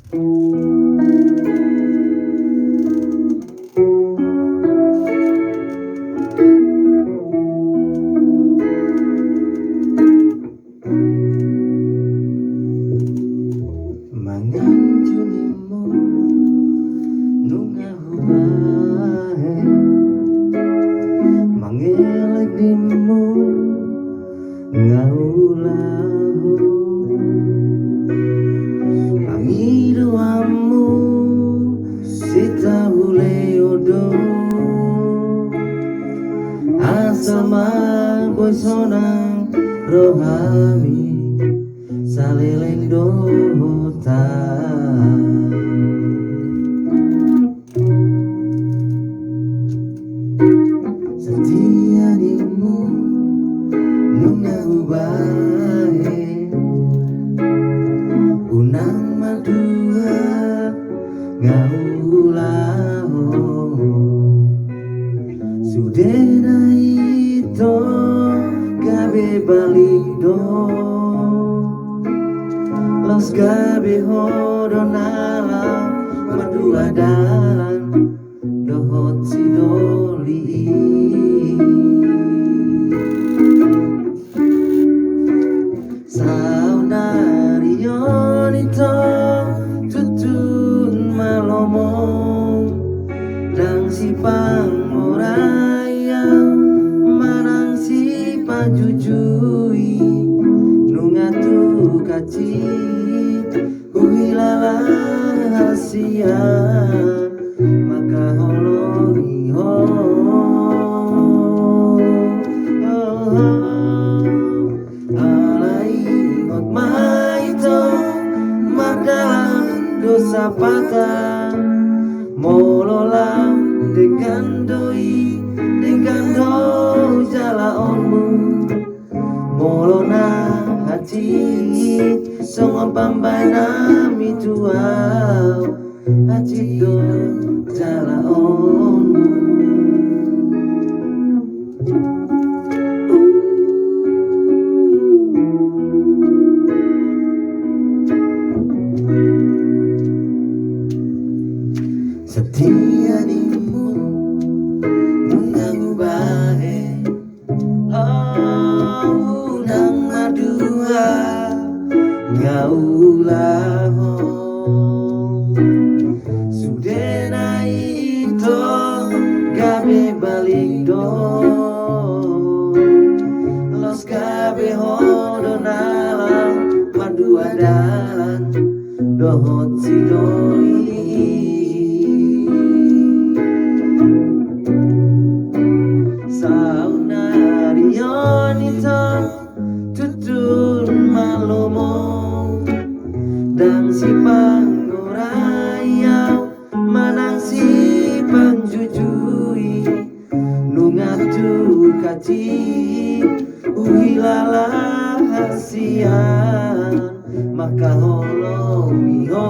Manganjunimu nunga hubae mangelek dimu ngaulaho angiruamu sita huleodo asama boisonang rohami saleleng dota setia dimu nunga ubae unang madua ngaulaho sudena ito gabe balik do los gabe hodonala madua dalan dohot sidoli saunarion ito tutun malomong dang si pangorayang manang si pajujui nungatu kaci uhilala hasia maka holongi ho alai hot maito madalan dosa patah molola dengan doi dengan do jalaonmu molona hati semua pambana mituau hati do jalaonmu setia dimu mengganggu bae nang madua ngaulaho sudena ito gabe balik do los gabe hodonala madua dalan dohot sidoi saunarion ito tutun malomong dang si pangorayau manang si panjujui nungatu kaci uhilala hasian maka holomi ho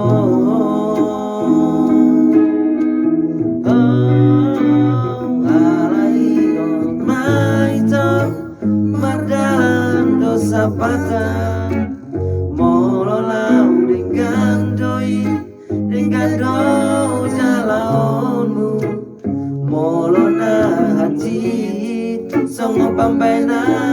patah mololau dengan doi dengan do jalaonmu molona hati songo pambaina